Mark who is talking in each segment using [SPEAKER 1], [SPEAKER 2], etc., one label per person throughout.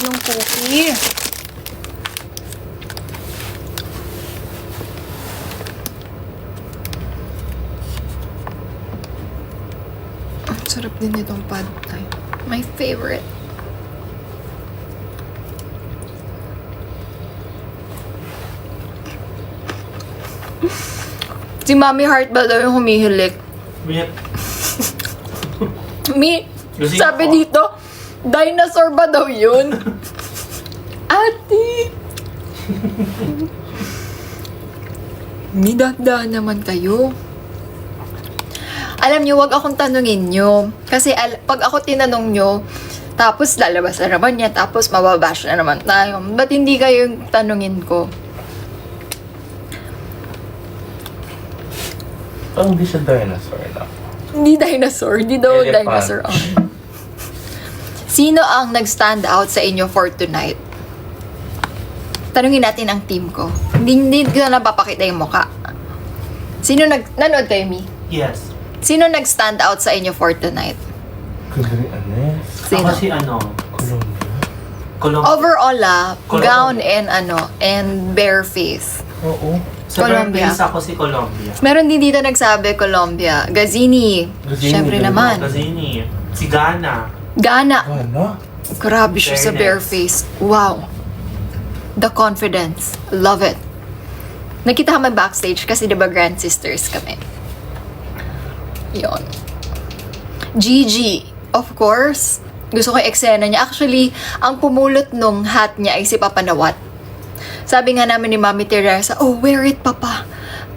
[SPEAKER 1] ng cookie. Ang sarap din itong pad thai. My favorite. Si Mommy Heart ba daw yung humihilik? Sabi dito, dinosaur ba daw yun? Ate! Midagda naman kayo. Alam nyo, wag akong tanungin nyo. Kasi pag ako tinanong nyo, tapos lalabas na naman niya, tapos mababash na naman tayo. Ba't hindi kayo yung tanungin ko?
[SPEAKER 2] Hindi siya dinosaur na.
[SPEAKER 1] Hindi dinosaur. Hindi daw
[SPEAKER 2] Elephant.
[SPEAKER 1] dinosaur on. Sino ang nag-stand out sa inyo for tonight? Tanungin natin ang team ko. Hindi ko na napapakita yung mukha. Sino nanood kayo, Mi?
[SPEAKER 3] Yes.
[SPEAKER 1] Sino nag-stand out sa inyo for tonight?
[SPEAKER 2] Kudri Anes.
[SPEAKER 1] Sino?
[SPEAKER 3] Ako si Colombia.
[SPEAKER 1] Overall, gown
[SPEAKER 3] Colombia.
[SPEAKER 1] and bare face.
[SPEAKER 2] Oo.
[SPEAKER 3] Sa
[SPEAKER 1] Colombia.
[SPEAKER 3] birthdays ako si Colombia.
[SPEAKER 1] Meron din dito nagsabi, Colombia. Gazini. Siyempre
[SPEAKER 2] Gazini.
[SPEAKER 1] naman.
[SPEAKER 3] Gazini. Si Gana.
[SPEAKER 1] Gana.
[SPEAKER 2] Ano?
[SPEAKER 1] Grabe siya sa bare
[SPEAKER 3] Fairness.
[SPEAKER 1] face. Wow. The confidence. Love it. Nakita kami backstage kasi diba grand sisters kami. Yon. Gigi. Of course. Gusto ko yung eksena niya. Actually, ang pumulot nung hat niya ay si Papa Nawat. Sabi nga namin ni Mami Teresa, oh, wear it, Papa.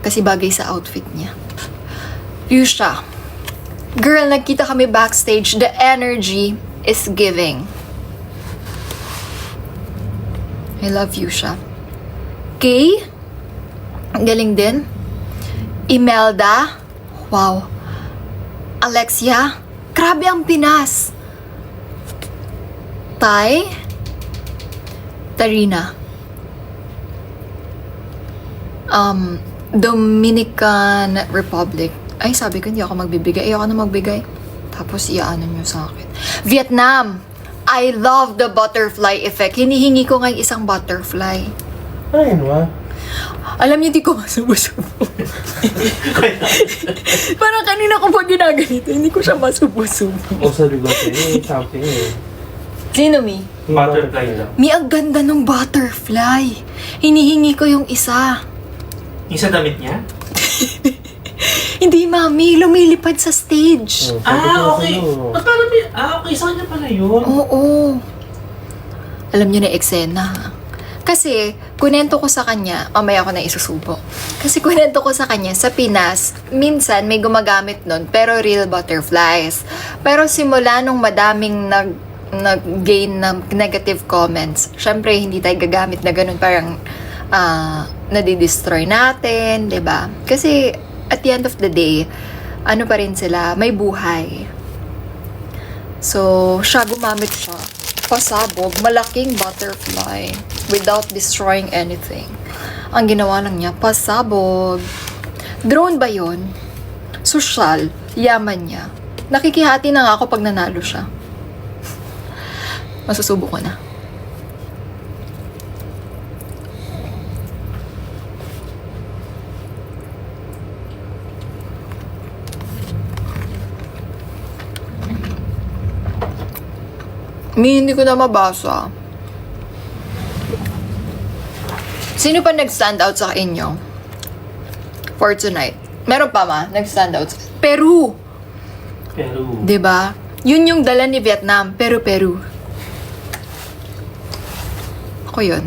[SPEAKER 1] Kasi bagay sa outfit niya. Fuchsia. Girl, nagkita kami backstage. The energy is giving. I love Fuchsia. Kay, ang galing din. Imelda, wow. Alexia, grabe ang Pinas. Tay, Tarina. Dominican Republic. Ay, sabi ko, hindi ako magbibigay. Ayoko na magbigay. Tapos, iyaano nyo sa akin. Vietnam. I love the butterfly effect. Hinihingi ko ngayon isang butterfly.
[SPEAKER 2] Ayun ba?
[SPEAKER 1] Alam niyo, di ko masubo-subo. Parang kanina ko pa ginaganito, hindi ko siya masubo-subo.
[SPEAKER 2] O sa ligote, something
[SPEAKER 1] Sino, Mi?
[SPEAKER 3] Butterfly lang.
[SPEAKER 1] Mi, ang ganda ng butterfly. Hinihingi ko yung isa.
[SPEAKER 3] Yung sa damit niya?
[SPEAKER 1] Hindi, Mami. Lumilipad sa stage.
[SPEAKER 3] Okay. Ba't parang okay, sa kanya pala yun.
[SPEAKER 1] Oo. Alam niyo na eksena. Kasi, kunento ko sa kanya, mamaya ko na isusubo. Kasi kunento ko sa kanya, sa Pinas, minsan may gumagamit nun, pero real butterflies. Pero simula nung madaming nag-gain ng negative comments, syempre hindi tayo gagamit na ganun, parang nadidestroy natin, 'di ba? Kasi at the end of the day, ano pa rin sila, may buhay. So, siya gumamit siya. Pasabog, malaking butterfly without destroying anything. Ang ginawa lang niya, pasabog. Drone ba yun? Social, yaman niya. Nakikihati na nga ako pag nanalo siya. Masusubo ko na. Hindi ko na mabasa. Sino pa nag-stand out sa inyo for tonight? Meron pa ma? Nag-stand out? Peru!
[SPEAKER 3] Pero,
[SPEAKER 1] 'Di ba? Yun yung dala ni Vietnam. Peru. Ako yun.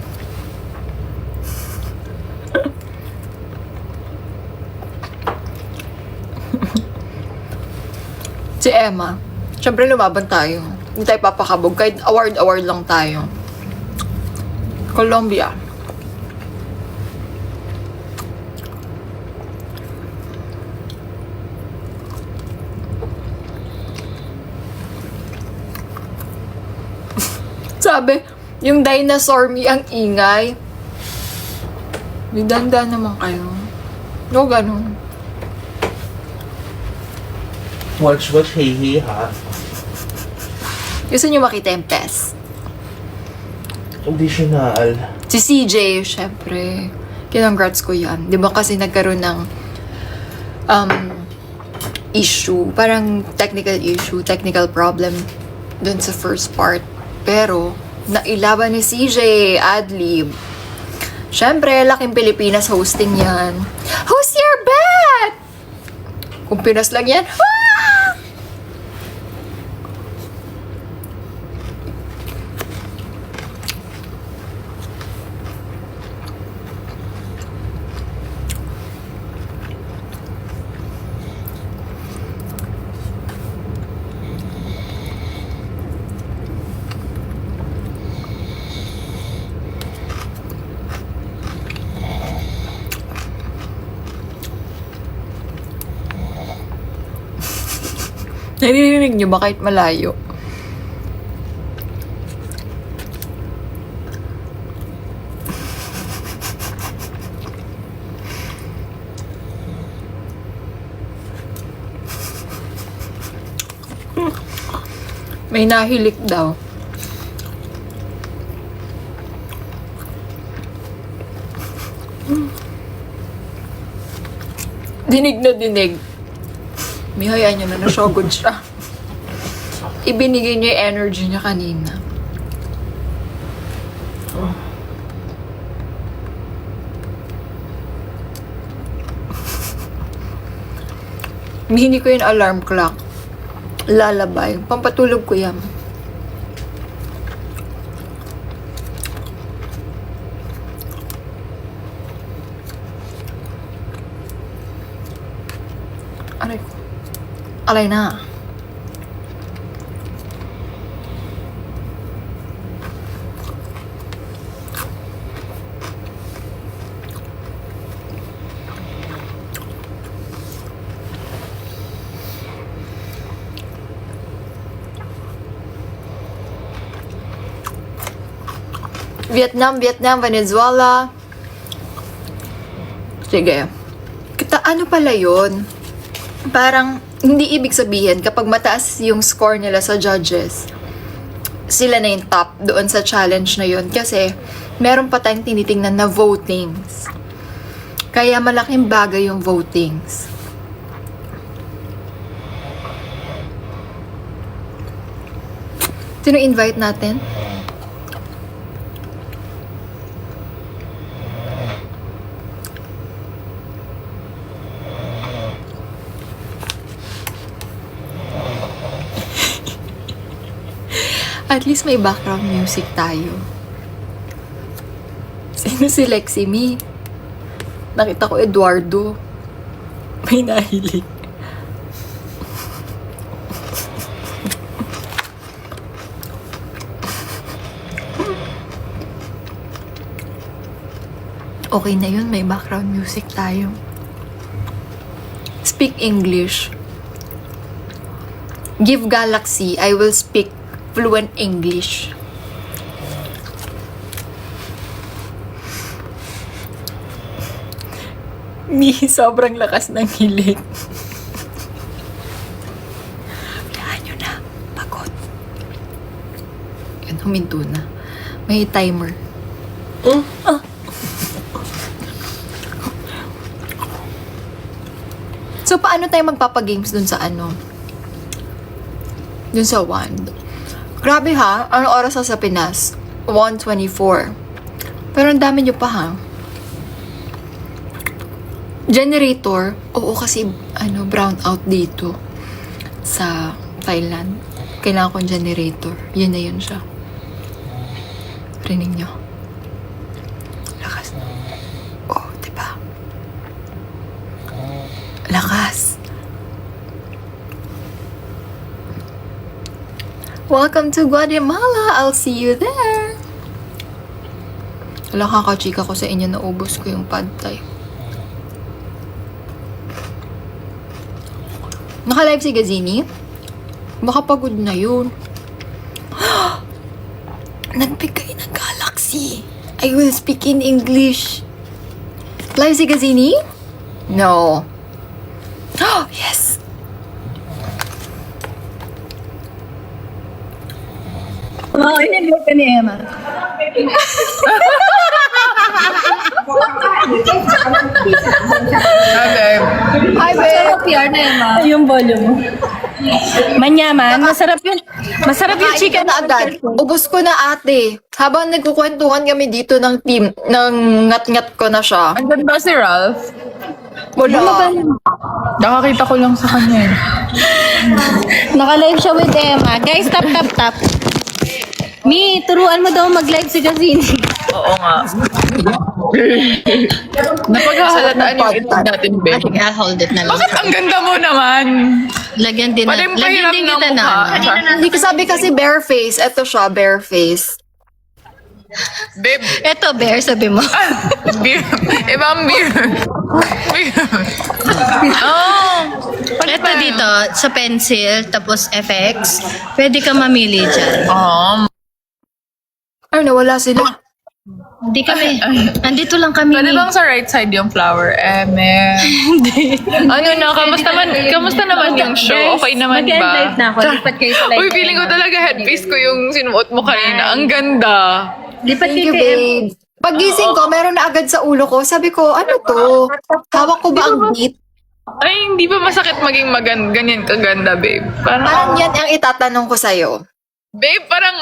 [SPEAKER 1] Si Emma. Siyempre lumaban tayo. Hindi tayo papakabog. Kahit award lang tayo. Colombia. Sabi, yung dinosaur mi ang ingay. Bidanda naman kayo. No, ganun.
[SPEAKER 2] Watch, hey, ha?
[SPEAKER 1] Gusto nyo makita yung pes?
[SPEAKER 2] Additional.
[SPEAKER 1] Si CJ, syempre. Kinongrats ko yan. Di ba kasi nagkaroon ng issue. Parang technical problem dun sa first part. Pero, nailaban ni CJ, Adlib. Syempre, laking Pilipinas hosting yan. Who's your bet? Kung Pinas lang yan, ah! Naririnig niyo ba kahit malayo? May nahilik daw. Dinig na dinig. May hayaan niya na nasyogod siya. Ibinigay niya yung energy niya kanina. Hindi ko yung alarm clock. Lalabay. Pampatulog ko yan. Aray ko. Alay na. Vietnam, Venezuela. Sige. Ano pala yun? Parang, hindi ibig sabihin, kapag mataas yung score nila sa judges, sila na yung top doon sa challenge na yun. Kasi, meron pa tayong tinitingnan na votings. Kaya malaking bagay yung votings. Sino invite natin? At least may background music tayo. Sino si Lexi Me? Nakita ko Eduardo. May nahilig. Okay na yun, may background music tayo. Speak English. Give Galaxy, I will speak fluent English. Sobrang lakas ng hilig. Kailangan nyo na. Pagod. Yan, huminto na. May timer. So, paano tayo magpapagames dun sa ano? Dun sa wand. Grabe ha, anong oras sa Pinas? 1:24. Pero ang dami nyo pa ha. Generator, oo kasi brown out dito sa Thailand. Kailangan kong generator. Yun na yun siya. Rinig nyo. Lakas. Oh, diba? Lakas. Welcome to Guatemala. I'll see you there. Wala kakachika ko sa inyo, naubos ko yung pad thai. Naka-live si Gazini? Baka pagod na yun. Nagbigay ng Galaxy. I will speak in English. Live si Gazini? No. Yes.
[SPEAKER 4] Oo, in-invite ka ni Emma.
[SPEAKER 5] Okay.
[SPEAKER 1] Hi, babe.
[SPEAKER 4] Masarap yan, Emma. Yung volume mo. Manyaman, masarap yun. Masarap yung
[SPEAKER 1] Kain
[SPEAKER 4] chicken
[SPEAKER 1] ko na agad. Ubus ko na ate. Habang nagkukwentuhan kami dito ng team, nang ngat-ngat ko na siya.
[SPEAKER 5] Andun ba si Ralph?
[SPEAKER 1] Wala.
[SPEAKER 5] Nakakita ko lang sa kanya.
[SPEAKER 4] Naka-live siya with Emma. Guys, tap. Mi, turuan mo daw mag-live si Gazini.
[SPEAKER 5] Oo nga. Napaghahalataan yung itlog natin, babe.
[SPEAKER 4] I'll hold it na lang.
[SPEAKER 5] Bakit ang ganda mo naman?
[SPEAKER 4] Lagyan din
[SPEAKER 5] Pwede mo
[SPEAKER 4] lagyan
[SPEAKER 5] pahiram
[SPEAKER 4] din
[SPEAKER 5] ng
[SPEAKER 4] kita na.
[SPEAKER 5] mukha.
[SPEAKER 1] Hindi ko sabi kasi bare face. Ito siya, bare face.
[SPEAKER 5] Babe,
[SPEAKER 4] Eto, Bear, sabi mo.
[SPEAKER 5] beer. Ibang beer. Beer. Oh.
[SPEAKER 4] Eto dito, sa pencil, tapos FX. Pwede ka mamili dyan.
[SPEAKER 1] Ay, nawala sila.
[SPEAKER 4] Hindi kami. Andito lang kami.
[SPEAKER 5] Pwede bang sa right side yung flower?
[SPEAKER 4] Hindi.
[SPEAKER 5] Ano na, kamusta naman yung show? Okay naman ba?
[SPEAKER 4] Mag-end live na ako. Lipat kayo sa live.
[SPEAKER 5] Uy, feeling ko talaga headpiece ko yung sinuot mo kanina. Ang ganda.
[SPEAKER 4] Lipat
[SPEAKER 1] Thank
[SPEAKER 4] kayo
[SPEAKER 1] you,
[SPEAKER 4] kay Em.
[SPEAKER 1] babe. Paggising ko, meron na agad sa ulo ko. Sabi ko, ano to? Hawak ko ba ang beat?
[SPEAKER 5] Ay, hindi ba masakit maging ganyan kaganda, babe?
[SPEAKER 1] Parang
[SPEAKER 5] Parang,
[SPEAKER 1] yan ang itatanong ko sa'yo.
[SPEAKER 5] babe, parang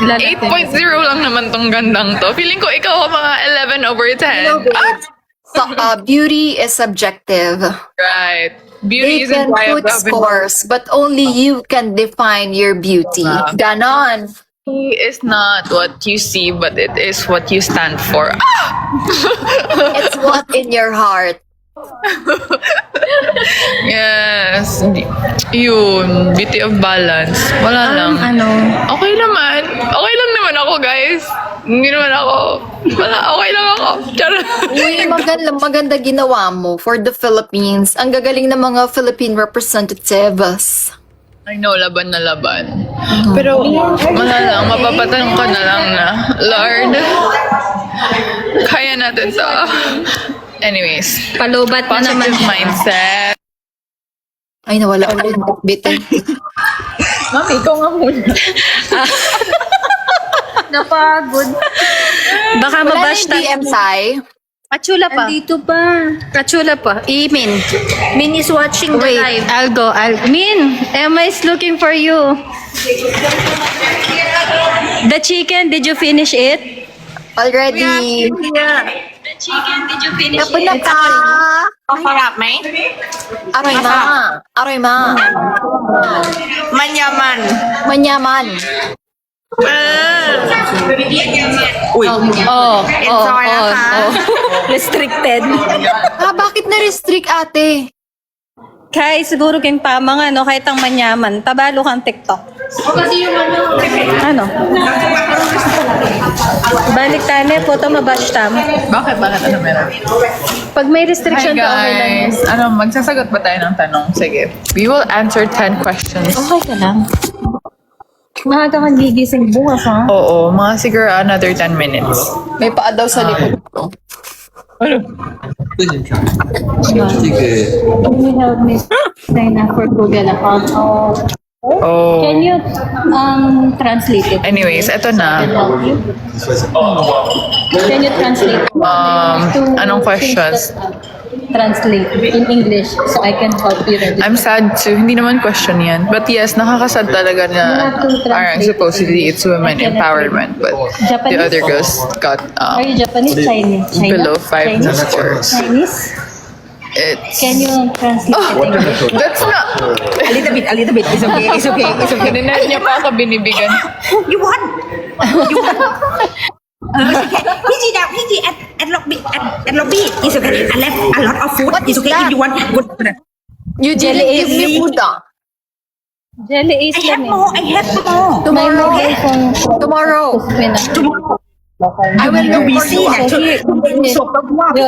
[SPEAKER 4] Ilan natin?
[SPEAKER 5] 8.0 lang naman tong gandang to. Feeling ko ikaw mga 11 over 10.
[SPEAKER 1] You know, babe, so, beauty is subjective.
[SPEAKER 5] Right.
[SPEAKER 1] They
[SPEAKER 5] Beauty
[SPEAKER 1] can
[SPEAKER 5] isn't
[SPEAKER 1] put scores, but only you can define your beauty. Ganon.
[SPEAKER 5] He is not what you see, but it is what you stand for.
[SPEAKER 1] It's what in your heart.
[SPEAKER 5] Yes. Yun. Beauty of balance. Wala lang. Okay naman. Okay lang naman ako, guys. Hindi naman ako. Wala, okay lang ako. Charot.
[SPEAKER 1] Uy, maganda ginawa mo for the Philippines. Ang gagaling ng mga Philippine representatives.
[SPEAKER 5] I know, laban na laban. Pero, wala lang. Mapapatanong ka na lang na, Lord, kaya natin to. Anyways,
[SPEAKER 4] Palubat na naman.
[SPEAKER 5] positive mindset.
[SPEAKER 1] Ay, nawala ulit. Bitin.
[SPEAKER 5] Mami, ikaw nga muna.
[SPEAKER 4] Napagod. Baka
[SPEAKER 1] Wala na
[SPEAKER 4] mabash
[SPEAKER 1] yung DM, Sai.
[SPEAKER 4] Kachula pa. Andito pa. Kachula pa. Min. Min is watching the
[SPEAKER 1] Wait.
[SPEAKER 4] live. I'll go. Min, Emma is looking for you. The chicken, did you finish it?
[SPEAKER 1] Already.
[SPEAKER 4] The chicken, did you finish
[SPEAKER 1] Napun na ka.
[SPEAKER 6] Masarapไหม
[SPEAKER 1] Aroy ma. Aroy ma.
[SPEAKER 6] Manyaman.
[SPEAKER 1] Manyaman.
[SPEAKER 6] Uy.
[SPEAKER 4] Enjoy
[SPEAKER 6] นะคะ
[SPEAKER 4] Restricted.
[SPEAKER 1] Bakit na-restrict ate?
[SPEAKER 4] Kaya siguro kayong pamang ano, kahit ang manyaman, tabalo kang TikTok. Ano? Balik tane, photo mabash tam.
[SPEAKER 5] Bakit? Ano meron?
[SPEAKER 4] Pag may restriction
[SPEAKER 5] Hi
[SPEAKER 4] ka, okay lang.
[SPEAKER 5] guys! Magsasagot ba tayo ng tanong? Sige. We will answer 10 questions.
[SPEAKER 4] Okay ka lang. Maaga kang gigising bukas, ha?
[SPEAKER 5] Oo, mga siguro another 10 minutes.
[SPEAKER 1] May paa daw sa likod ko.
[SPEAKER 4] Can you help me sign up for Google account?
[SPEAKER 5] Oh.
[SPEAKER 4] Can you translate it?
[SPEAKER 5] Anyways, eto na.
[SPEAKER 4] Can help you? Can you translate it?
[SPEAKER 5] Anong questions?
[SPEAKER 4] Translate in English so I can help you register.
[SPEAKER 5] I'm sad too. Hindi naman question yan. But yes, nakakasad talaga na parang supposedly it's women empowerment. But the other girls got
[SPEAKER 4] Are you Japanese? Chinese? China?
[SPEAKER 5] below 5
[SPEAKER 4] Chinese?
[SPEAKER 5] scores.
[SPEAKER 4] Chinese?
[SPEAKER 5] It's...
[SPEAKER 4] Can you translate it in English?
[SPEAKER 5] That's not...
[SPEAKER 6] A little bit. It's okay. It's okay. It's okay.
[SPEAKER 5] Kanina niya pa ako binibigan.
[SPEAKER 6] You want? Hiji down. Hiji at lobby. At lobby. It's okay. I left a lot of food. It's okay. If you want, good.
[SPEAKER 1] You didn't give me food
[SPEAKER 4] Jelly
[SPEAKER 6] I
[SPEAKER 4] is
[SPEAKER 6] have
[SPEAKER 4] lemon.
[SPEAKER 6] more. I have more.
[SPEAKER 4] May mobile phone.
[SPEAKER 1] Tomorrow.
[SPEAKER 6] Tomorrow.
[SPEAKER 1] I will
[SPEAKER 6] You
[SPEAKER 1] look for
[SPEAKER 6] busy.
[SPEAKER 1] you.
[SPEAKER 6] So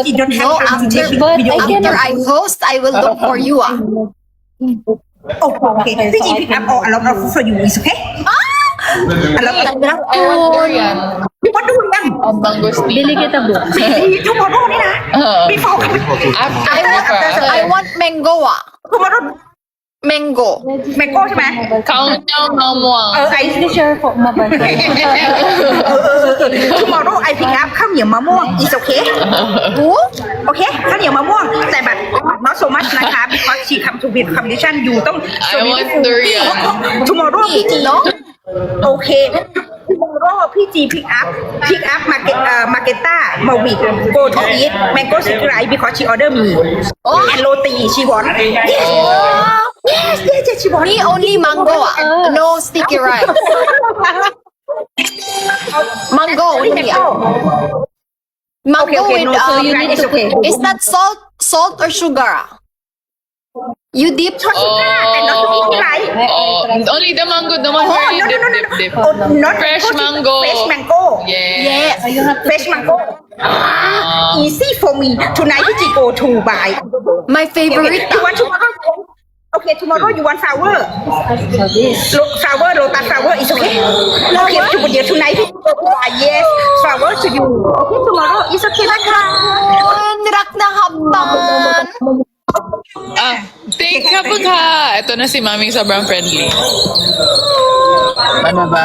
[SPEAKER 6] you don't
[SPEAKER 1] No,
[SPEAKER 6] have time to
[SPEAKER 1] after,
[SPEAKER 6] take
[SPEAKER 4] but
[SPEAKER 6] video.
[SPEAKER 4] I
[SPEAKER 1] after I host, I will look for you.
[SPEAKER 6] Oh, okay. Hiji pick up a lot of food for you. It's okay. A lot of.
[SPEAKER 5] I want durian.
[SPEAKER 6] You want durian?
[SPEAKER 5] Ang mangosteen.
[SPEAKER 4] Bili kita bukas.
[SPEAKER 6] Tomorrow ni na. Before.
[SPEAKER 5] After
[SPEAKER 1] I want mango.
[SPEAKER 6] Tomorrow.
[SPEAKER 1] Mango.
[SPEAKER 6] Mango ใช่ไหม
[SPEAKER 5] Countdown Mamuang.
[SPEAKER 6] ไอ tomorrow I pick up ข้าวเหนียวมะม่วง is okay โอเคข้าวเหนียวมะม่วง แต่แบบ not so much นะคะ because she come to with condition you ต้อง
[SPEAKER 5] I want durian.
[SPEAKER 6] tomorrow พี่จีเนาะโอเค tomorrow พี่จี pick up marketa มาวิก go to eat mango sticky rice because she order me and roti she want yes she want
[SPEAKER 1] Me only mango. No sticky rice. Mango only. Mango
[SPEAKER 6] Okay,
[SPEAKER 1] with
[SPEAKER 6] no, so you need
[SPEAKER 1] it's
[SPEAKER 6] to- okay.
[SPEAKER 1] Is that salt or sugar? You dip.
[SPEAKER 6] and not sticky rice
[SPEAKER 5] Only the mango, the one where you dip.
[SPEAKER 6] Oh, not
[SPEAKER 5] Fresh mango.
[SPEAKER 6] fresh mango
[SPEAKER 5] Yeah.
[SPEAKER 1] Yes.
[SPEAKER 6] fresh mango easy for me tonight พี่จี go to buy
[SPEAKER 1] My favorite.
[SPEAKER 6] you want tomorrow okay tomorrow you want flower flower lotus flower is okay okay เดี๋ยว tonight พี่ go to buy yes flower to you okay tomorrow is okay นะคะ
[SPEAKER 1] Rak na habang.
[SPEAKER 5] Thank ka po ka. Ito na si Maming sobrang friendly.
[SPEAKER 2] Ano ba?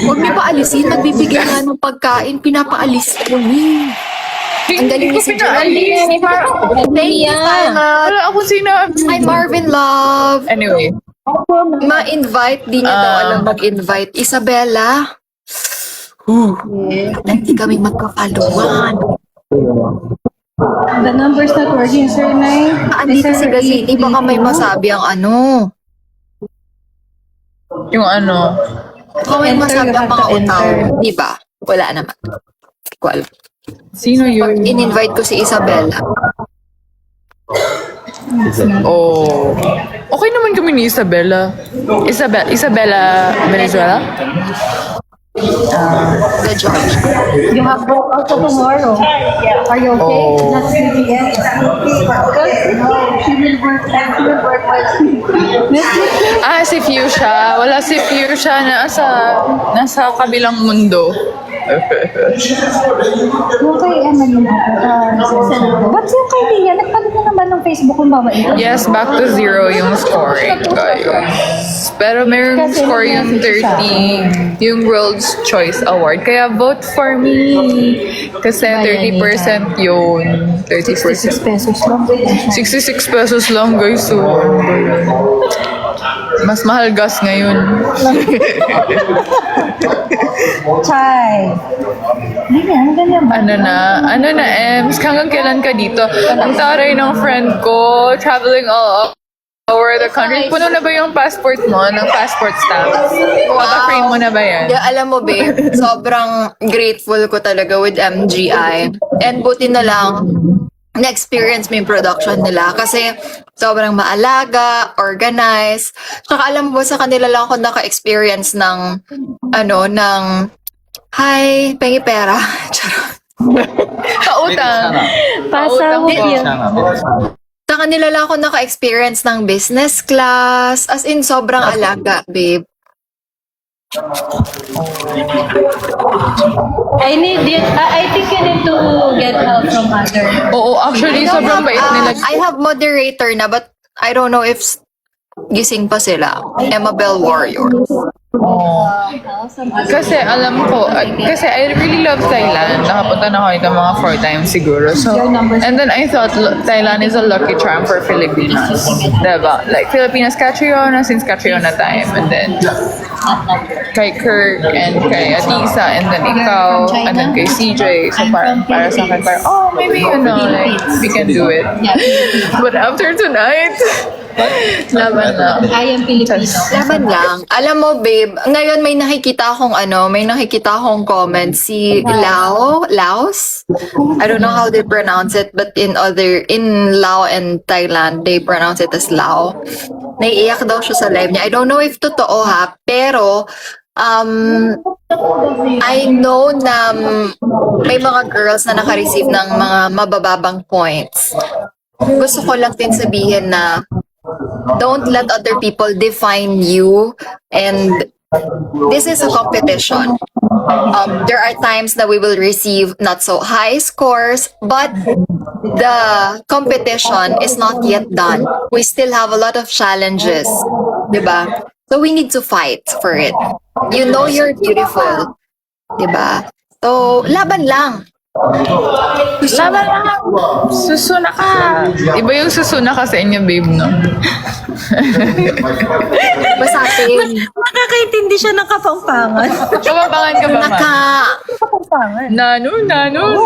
[SPEAKER 1] Huwag niyo pa alisin. Magbibigay nga ng pagkain. Pinapaalis ko ni. Ang galing ni si Joanne. Thank you, Tyler.
[SPEAKER 5] Wala akong sinabi.
[SPEAKER 1] Hi, Marvin Love.
[SPEAKER 5] Anyway.
[SPEAKER 1] Ma-invite. Di niya daw alam mag-invite. Isabella. Hindi kami magkakaluan.
[SPEAKER 4] The number's not working, sir, Nay.
[SPEAKER 1] Andito si Gazini. Baka may masabi ang ano.
[SPEAKER 5] Yung ano.
[SPEAKER 1] Baka may masabi ang mga utaw. Di ba? Wala naman. Hindi ko alam.
[SPEAKER 5] Sino yun?
[SPEAKER 1] In-invite ko si Isabella.
[SPEAKER 5] Oh. Okay naman kami ni Isabella. Isabella Venezuela?
[SPEAKER 1] The George.
[SPEAKER 4] You have work also tomorrow. Are you okay?
[SPEAKER 5] Oh.
[SPEAKER 4] Not sleeping yet? No, she will work. She will work while sleeping.
[SPEAKER 5] Si Fuchsia. Wala si Fuchsia nasa kabilang mundo.
[SPEAKER 4] Yung kay Emily, ba't yung kay Tia? Nagpalit na naman ng Facebook kung babait.
[SPEAKER 5] Yes, back to 0 yung scoring, guys. Pero mayroong
[SPEAKER 4] Kasi
[SPEAKER 5] score yung
[SPEAKER 4] nag-message
[SPEAKER 5] 30, yung World's Choice Award. Kaya vote for me. Kasi 30% yun.
[SPEAKER 4] 66
[SPEAKER 5] 30%.
[SPEAKER 4] pesos lang.
[SPEAKER 5] 66 pesos lang, guys. So, ano ba yun? Mas mahal gas ngayon.
[SPEAKER 4] Chai. Ganyan, ganyan ba?
[SPEAKER 5] Ano na, Ems? Hanggang kailan ka dito? Ang taray ng friend ko, traveling all over the country. Puno na ba yung passport mo ng passport stamps? Papa-frame mo na ba yan?
[SPEAKER 1] Yeah, alam mo, babe, sobrang grateful ko talaga with MGI. And buti na lang, na-experience mo yung production nila kasi sobrang maalaga, organized. Tsaka alam mo, sa kanila lang ako naka-experience ng, hi, pengi pera. Charot.
[SPEAKER 5] Pautang.
[SPEAKER 4] Pasahod
[SPEAKER 5] Pautang
[SPEAKER 4] yun.
[SPEAKER 1] Sa kanila lang ako naka-experience ng business class. As in, sobrang alaga, babe.
[SPEAKER 4] I think you need to get help from other.
[SPEAKER 5] Oo, actually, sobrang bait nila.
[SPEAKER 1] I have moderator na, but I don't know if gising pa sila. Emma Bell Warrior.
[SPEAKER 5] Kasi alam ko, kasi I really love Thailand. Nakapunta na ako ito mga 4 times siguro. So, and then I thought Thailand is a lucky charm for Filipinas. Diba? Like, Filipinas Catriona since Catriona time. And then, kay Kirk and kay Atisa and then ikaw and then kay CJ. So, para sa akin, maybe, like, we can do it. But after tonight, laban na.
[SPEAKER 4] I am Filipino.
[SPEAKER 1] Laban lang. Alam mo, babe, ngayon may nakikita akong comment si Laos. I don't know how they pronounce it, but in Lao and Thailand, they pronounce it as Lao. Naiiyak daw siya sa live niya. I don't know if totoo ha, pero I know na may mga girls na naka-receive ng mga mabababang points. Gusto ko lang din sabihin na don't let other people define you and this is a competition. There are times that we will receive not so high scores, but the competition is not yet done. We still have a lot of challenges, diba? So we need to fight for it. You know you're beautiful, diba? So, laban lang.
[SPEAKER 5] Laban lang. Susuna ka. Iba yung susuna ka sa inyo, babe, no?
[SPEAKER 1] Basta atin,
[SPEAKER 4] Nakakaintindi siya ng kapampangan.
[SPEAKER 5] Kapapangan ka ba, ma?
[SPEAKER 4] Kapampangan.
[SPEAKER 5] Nano.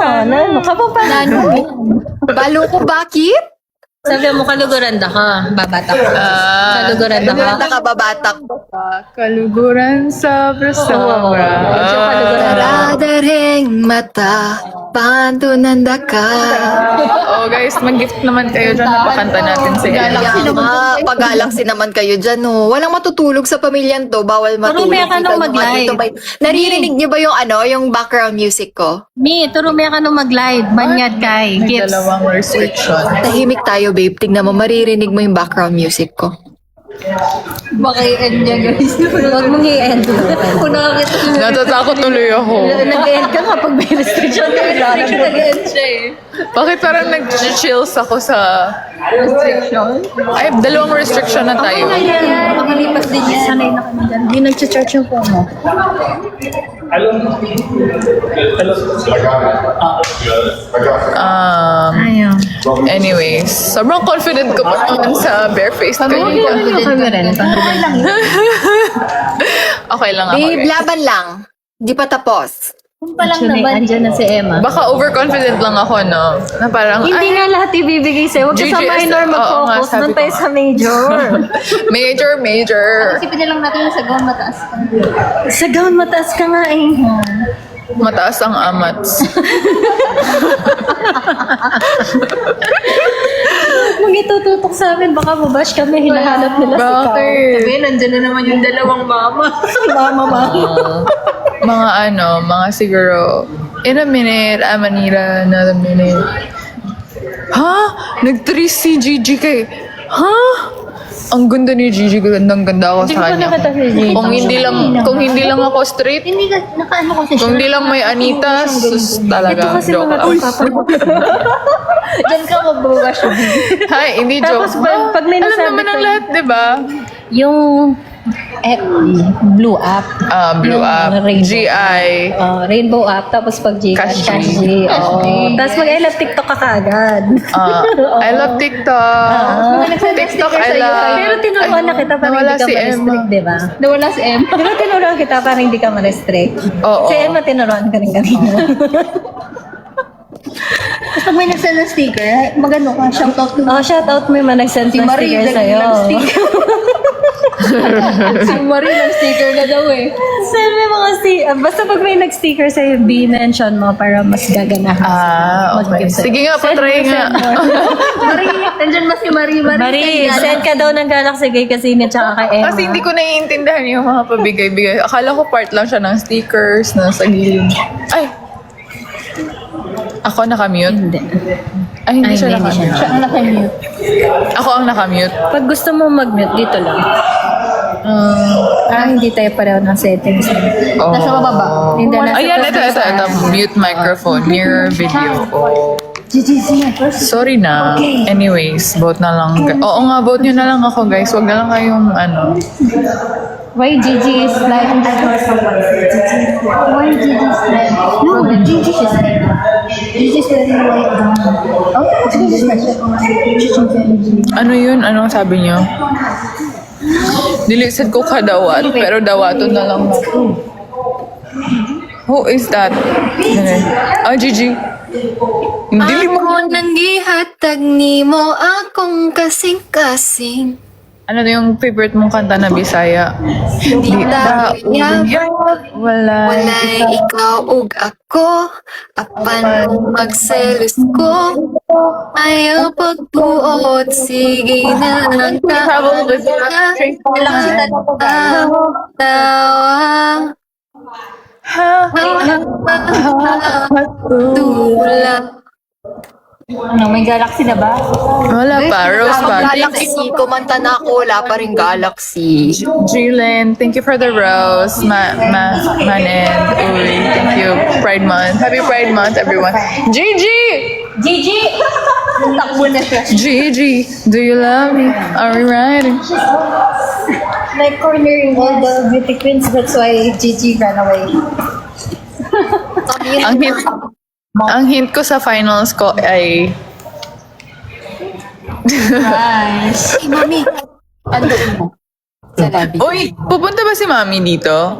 [SPEAKER 4] Ano? Kapampangan.
[SPEAKER 1] balo ko bakit?
[SPEAKER 4] Sabi mo, kaluguranda ka. Babatak ka. Kaluguranda ka.
[SPEAKER 1] Ganda ka babatak.
[SPEAKER 5] Kaluguran sobra-sobra.
[SPEAKER 1] Daradaring mata, pantunanda ka.
[SPEAKER 5] Oh, guys, mag-gift naman kayo dyan. Napakanta natin sa inyo.
[SPEAKER 1] Pag-galaxy naman kayo dyan, no. Walang matutulog sa pamilyan to. Bawal matulog.
[SPEAKER 4] Marumi ka nung
[SPEAKER 1] Ikaw naman
[SPEAKER 4] mag-live.
[SPEAKER 1] dito Naririnig niyo ba yung yung background music ko?
[SPEAKER 4] Mi, turumaya ka nung mag-live. Banyad kay.
[SPEAKER 5] May
[SPEAKER 4] Gifts.
[SPEAKER 5] dalawang restriction.
[SPEAKER 1] Tahimik tayo, babe. Tignan mo, maririnig mo yung background music ko.
[SPEAKER 4] Baka i-end niya, guys. Huwag mong i-end. Kung nakakita ko
[SPEAKER 5] Natatakot tuloy ako.
[SPEAKER 4] nag-end ka kapag may restriction ka. Nag-end siya eh.
[SPEAKER 5] Bakit parang nag-chills ako sa...
[SPEAKER 4] Restriction?
[SPEAKER 5] Ay, dalawang restriction na tayo.
[SPEAKER 4] Makalipas din yan. Sanay na kami dyan. Hindi nag-charge yung phone mo. Ayun.
[SPEAKER 5] Anyways, sobrang confident ko pa naman sa barefaced kanina.
[SPEAKER 4] Kami rin.
[SPEAKER 5] Okay lang ako,
[SPEAKER 1] Babe,
[SPEAKER 5] guys.
[SPEAKER 1] laban lang. Di pa tapos.
[SPEAKER 4] Kung pa lang naman. Andyan na si Emma.
[SPEAKER 5] Baka overconfident lang ako, no? Na parang,
[SPEAKER 4] Hindi nga lahat ibibigay sa'yo. Huwag ka sa
[SPEAKER 5] GGS,
[SPEAKER 4] minor
[SPEAKER 5] oo nga,
[SPEAKER 4] mag-focus.
[SPEAKER 5] sabi
[SPEAKER 4] Doon tayo
[SPEAKER 5] ko.
[SPEAKER 4] sa major.
[SPEAKER 5] major.
[SPEAKER 4] Isipin na lang natin yung sa gown mataas ka. Sa gown mataas ka nga eh.
[SPEAKER 5] Mataas ang amats.
[SPEAKER 4] Kung itututok sa amin, baka mabash kami. Hinahanap nila si Kao.
[SPEAKER 5] Bakit?
[SPEAKER 4] Sabi, nandyan na naman yung dalawang mama. mama.
[SPEAKER 5] Mga siguro, in a minute, Manila, another minute. Ha? Nag-3 si Gigi kay... Ha? Ang ganda ni Gigi, gandang-ganda ako sa kanya. Kung hindi lang ako straight,
[SPEAKER 4] Hindi ka, nakaano ko sa
[SPEAKER 5] kung hindi lang may Anita, sus
[SPEAKER 4] Ito
[SPEAKER 5] talaga.
[SPEAKER 4] kasi
[SPEAKER 5] Joke
[SPEAKER 4] mga
[SPEAKER 5] lang.
[SPEAKER 4] papa. Diyan ka magbabash.
[SPEAKER 5] Hi, hindi joke.
[SPEAKER 4] Tapos pag may
[SPEAKER 5] Alam
[SPEAKER 4] nasabi
[SPEAKER 5] naman ang
[SPEAKER 4] ka-
[SPEAKER 5] lahat, di ba?
[SPEAKER 4] Yung blue app.
[SPEAKER 5] Blue
[SPEAKER 4] Yung
[SPEAKER 5] Up,
[SPEAKER 4] rainbow.
[SPEAKER 5] GI,
[SPEAKER 4] Rainbow app. Tapos pag Gcash,
[SPEAKER 5] Cash
[SPEAKER 4] Cash
[SPEAKER 5] G.
[SPEAKER 4] G. Oo. Tapos mag I love TikTok ka kaagad.
[SPEAKER 5] I love TikTok. TikTok, I love.
[SPEAKER 4] Pero tinuruan na kita para
[SPEAKER 5] Nawala
[SPEAKER 4] hindi ka
[SPEAKER 5] si
[SPEAKER 4] ma-restrict,
[SPEAKER 5] Emma.
[SPEAKER 4] di ba? Nawala si Emma. Pero tinuruan kita para hindi ka ma-restrict.
[SPEAKER 5] Oo.
[SPEAKER 4] Si Emma tinuruan ka rin kanina. Tapos pag may nagsend ng sticker, magano ka, shoutout mo. Oh, shoutout mo yung mga nagsend ng sticker sa'yo.
[SPEAKER 7] Si Marie ng sticker na daw eh.
[SPEAKER 4] Send may mga basta pag may nag-sticker sa'yo, be-mention mo para mas gaganahan.
[SPEAKER 5] Okay. Sige nga, patry nga.
[SPEAKER 7] Marie, nandyan ba si Marie?
[SPEAKER 4] Marie, send ka daw ng Galaxy kay Casine tsaka kay Emma.
[SPEAKER 5] Kasi hindi ko naiintindihan yung mga pabigay-bigay. Akala ko part lang siya ng stickers na sa gilid. Ay! Ako nakamute?
[SPEAKER 4] Hindi.
[SPEAKER 5] Ay, hindi siya
[SPEAKER 4] hindi
[SPEAKER 5] nakamute.
[SPEAKER 4] siya.
[SPEAKER 7] Ang nakamute.
[SPEAKER 5] Ako ang nakamute.
[SPEAKER 4] Pag gusto mo mag-mute, dito lang. Hindi tayo pareho ng settings.
[SPEAKER 5] Oh.
[SPEAKER 7] Nasa baba.
[SPEAKER 4] Hindi, nasa
[SPEAKER 5] Ayan, ito. Mute microphone. Mirror video. Oh. Sorry na. Anyways, vote na lang. Oo nga, vote nyo na lang ako, guys. Huwag na lang kayong
[SPEAKER 7] Why Gigi is like Why Gigi is like No, Gigi is like Gigi is wearing white gown. Okay, Gigi is like
[SPEAKER 5] Ano yun? Anong sabi nyo? Dilisan ko kadawat, pero dawaton na lang ako. Who is that? Gigi. Hindi mo.
[SPEAKER 1] Ako nang gihatag ni mo, akong kasing-kasing.
[SPEAKER 5] Ano na yung favorite mong kanta na Bisaya?
[SPEAKER 1] Di tayo
[SPEAKER 5] Wala.
[SPEAKER 1] walay ikaw ug ako, apan magselos ko. Ayaw pagbuot, sige na lang
[SPEAKER 5] Travel with
[SPEAKER 1] tawa. Tula.
[SPEAKER 4] Ano, may galaxy na ba?
[SPEAKER 5] Wala pa, Rose pa.
[SPEAKER 1] Galaxy, kumanta na ako, wala pa rin Galaxy.
[SPEAKER 5] Jillian, thank you for the rose. Manen, uy, thank you. Pride Month. Happy Pride Month, everyone. Gigi!
[SPEAKER 4] Gigi! Takbo na siya.
[SPEAKER 5] Gigi, do you love me? Are we riding?
[SPEAKER 7] Like cornering all the beauty queens, that's why Gigi ran away.
[SPEAKER 5] Ang hint ko sa finals ko ay
[SPEAKER 4] Nice.
[SPEAKER 1] Hey, mami, andoon mo. Sa lobby.
[SPEAKER 5] Uy, pupunta ba si Mami dito?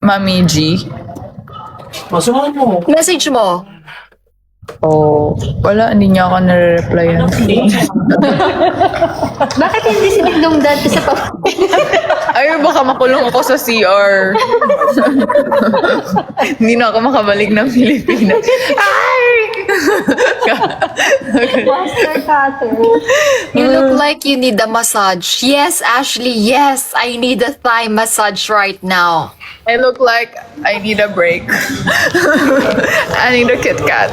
[SPEAKER 5] Mami G?
[SPEAKER 3] Masukan mo.
[SPEAKER 1] Message mo.
[SPEAKER 5] Oh, wala, hindi niya ako nare-replyan.
[SPEAKER 7] Bakit hindi sinigdong dati sa
[SPEAKER 5] Ay, baka makulong ako sa CR. Hindi na ako makabalik ng Pilipinas. Ay!
[SPEAKER 7] Master Cutter?
[SPEAKER 1] You look like you need a massage. Yes, Ashley, yes. I need a thigh massage right now.
[SPEAKER 5] I look like I need a break. I need a Kit Kat.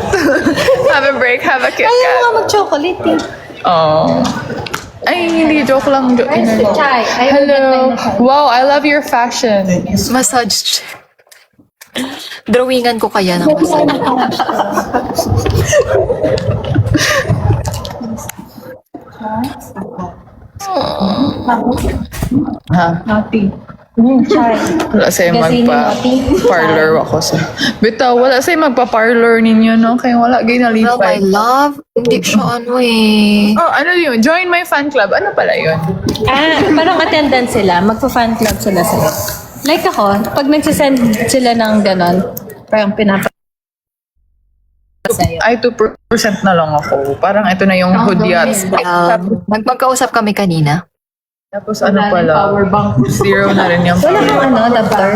[SPEAKER 5] Have a break, have a Kit
[SPEAKER 4] Ayaw mo
[SPEAKER 5] Kat.
[SPEAKER 4] nga mag-chocolate eh.
[SPEAKER 5] Oh. Ay, hindi. Joke lang.
[SPEAKER 7] Chai.
[SPEAKER 5] Hello. Wow, I love your fashion.
[SPEAKER 1] Massage. Drawingan ko kaya ng massage.
[SPEAKER 5] Ha?
[SPEAKER 4] Naughty.
[SPEAKER 7] Chai.
[SPEAKER 5] Wala sa'yo
[SPEAKER 7] Kasi
[SPEAKER 5] magpa-parlor ako sa... Bitaw, wala sa'yo magpa-parlor ninyo, no? Kaya wala
[SPEAKER 1] Well, my
[SPEAKER 5] ginalipay.
[SPEAKER 1] love, hindi siya ano eh.
[SPEAKER 5] Oh, ano yun? Join my fan club. Ano pala yun?
[SPEAKER 4] Parang attendance sila. Magpa-fan club sila sila. Like ako, pag nagsisend sila ng ganon, parang sa'yo.
[SPEAKER 5] Ay, 2% na lang ako. Parang ito na yung hudyat.
[SPEAKER 1] Magkausap kami kanina.
[SPEAKER 5] Tapos ano pala?
[SPEAKER 4] Power bank.
[SPEAKER 5] Zero na rin yung
[SPEAKER 4] Wala kang ano, adapter?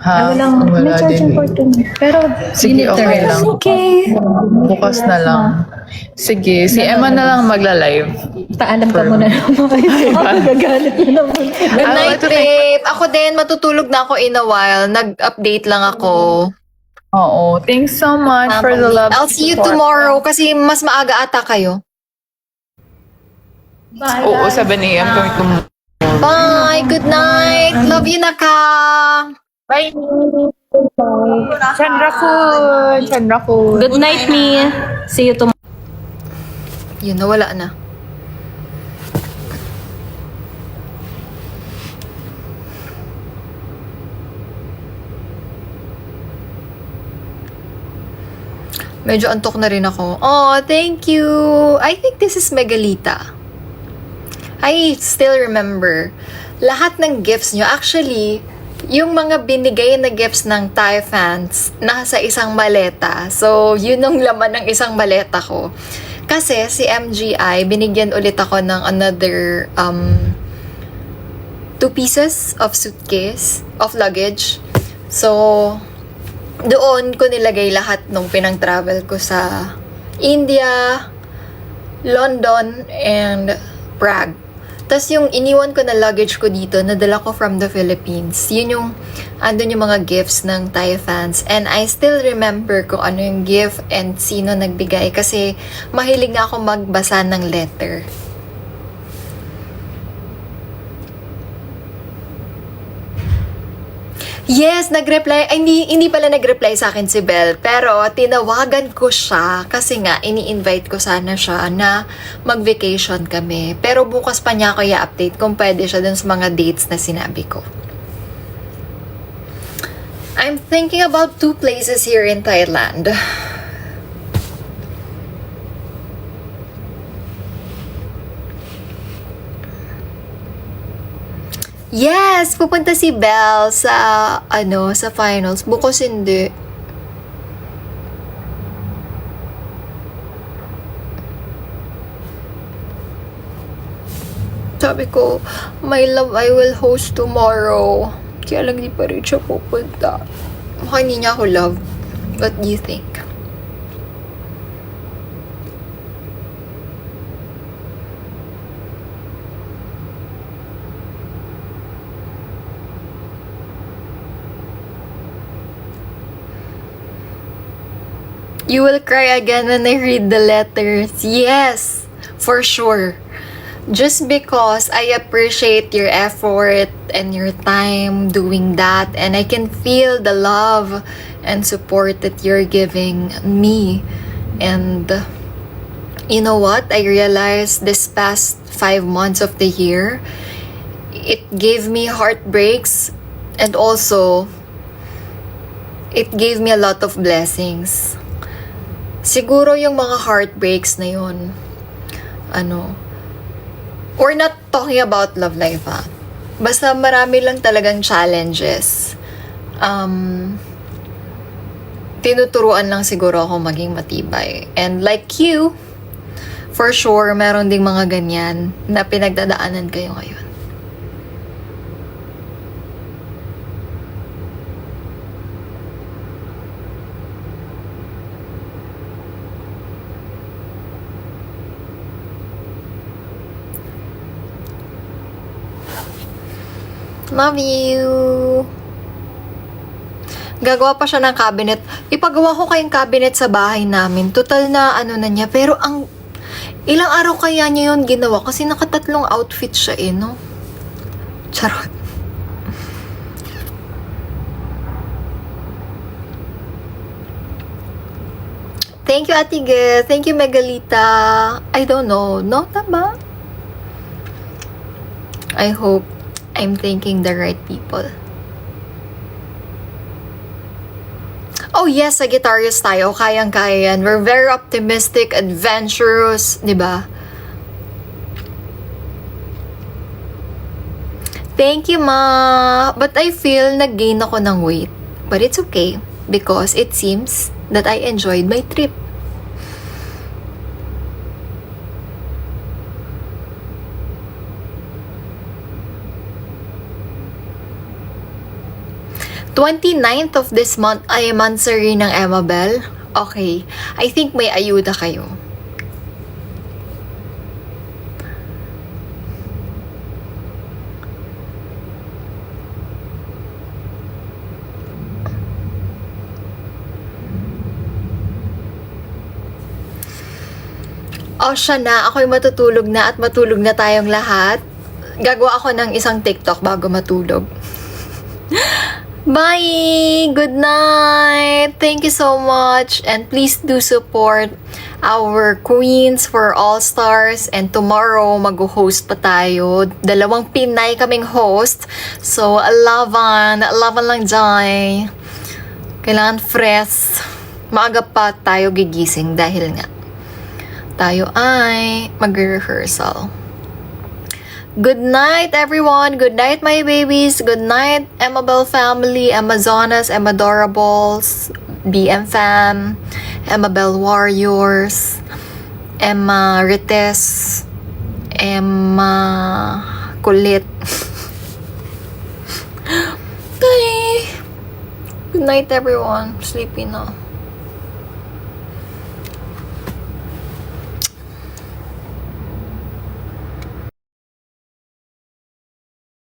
[SPEAKER 5] Ha?
[SPEAKER 4] Walang, may
[SPEAKER 5] Wala
[SPEAKER 4] charging
[SPEAKER 5] din.
[SPEAKER 4] port dun. Pero,
[SPEAKER 5] Sige, okay
[SPEAKER 4] literal.
[SPEAKER 5] lang. Bukas na lang. Sige, si Emma na lang magla-live.
[SPEAKER 4] Paalam ka muna naman kayo. Magagalit na naman.
[SPEAKER 1] Good night, babe. Ako din, matutulog na ako in a while. Nag-update lang ako.
[SPEAKER 5] Oo. Thanks so much for the love.
[SPEAKER 1] I'll see you
[SPEAKER 5] support.
[SPEAKER 1] tomorrow kasi mas maaga ata kayo.
[SPEAKER 5] Oo, 7 a.m. kami tomorrow.
[SPEAKER 1] Bye! Good night! Love you, Naka!
[SPEAKER 5] Bye! Chandrakun! Chandrakun!
[SPEAKER 4] Good night, me. See you tomorrow.
[SPEAKER 1] Yun, nawala na. Medyo antok na rin ako. Oh, thank you! I think this is Megalita. I still remember. Lahat ng gifts nyo, actually, yung mga binigay na gifts ng Thai fans, nasa isang maleta. So, yun ang laman ng isang maleta ko. Kasi si MGI, binigyan ulit ako ng another 2 pieces of suitcase, of luggage. So, doon ko nilagay lahat nung pinang-travel ko sa India, London, and Prague. Tapos yung iniwan ko na luggage ko dito, nadala ko from the Philippines. Yun yung, andun yung mga gifts ng Thai fans. And I still remember kung ano yung gift and sino nagbigay. Kasi mahilig nga ako magbasa ng letter. Yes, nag-reply. Ay, hindi pala nag-reply sa akin si Belle. Pero, tinawagan ko siya kasi nga, ini-invite ko sana siya na mag-vacation kami. Pero bukas pa niya ako i-update kung pwede siya dun sa mga dates na sinabi ko. I'm thinking about 2 places here in Thailand. Yes! Pupunta si Belle sa, sa finals. Bukos hindi. Sabi ko, my love, I will host tomorrow. Kaya lang di pa rin siya pupunta. Baka hindi niya ako love. What do you think? You will cry again when I read the letters. Yes, for sure. Just because I appreciate your effort and your time doing that, and I can feel the love and support that you're giving me. And you know what? I realized this past 5 months of the year, it gave me heartbreaks, and also it gave me a lot of blessings. Siguro yung mga heartbreaks na yun, we're not talking about love life, ha? Basta marami lang talagang challenges. Tinuturuan lang siguro ako maging matibay. And like you, for sure, meron ding mga ganyan na pinagdadaanan kayo ngayon. Love you! Gagawa pa siya ng cabinet. Ipagawa ko kayong cabinet sa bahay namin. Total na na niya. Pero ilang araw kaya niya yun ginawa? Kasi nakatatlong outfit siya no? Charot. Thank you, Ate Ge. Thank you, Megalita. I don't know. No, tama? I hope I'm thanking the right people. Oh yes, Sagittarius tayo. Kayang-kaya yan. We're very optimistic, adventurous, di ba? Thank you, Ma. But I feel nag-gain ako ng weight. But it's okay because it seems that I enjoyed my trip. th of this month ay monthsary ng Emabel. Okay. I think may ayuda kayo. O siya na, ako'y matutulog na at matulog na tayong lahat. Gagawa ako ng isang TikTok bago matulog. Bye! Good night! Thank you so much. And please do support our Queens for All Stars. And tomorrow, mag-host pa tayo. 2 Pinay kaming host. So, laban lang dyan. Kailangan fresh. Maaga pa tayo gigising dahil nga tayo ay mag-rehearsal. Good night, everyone. Good night, my babies. Good night, Emabel family, Amazonas, Emadorables, BM fam, Emabel warriors, Emma Rites, Emma kulit. Bye. Good night, everyone. Sleepy na.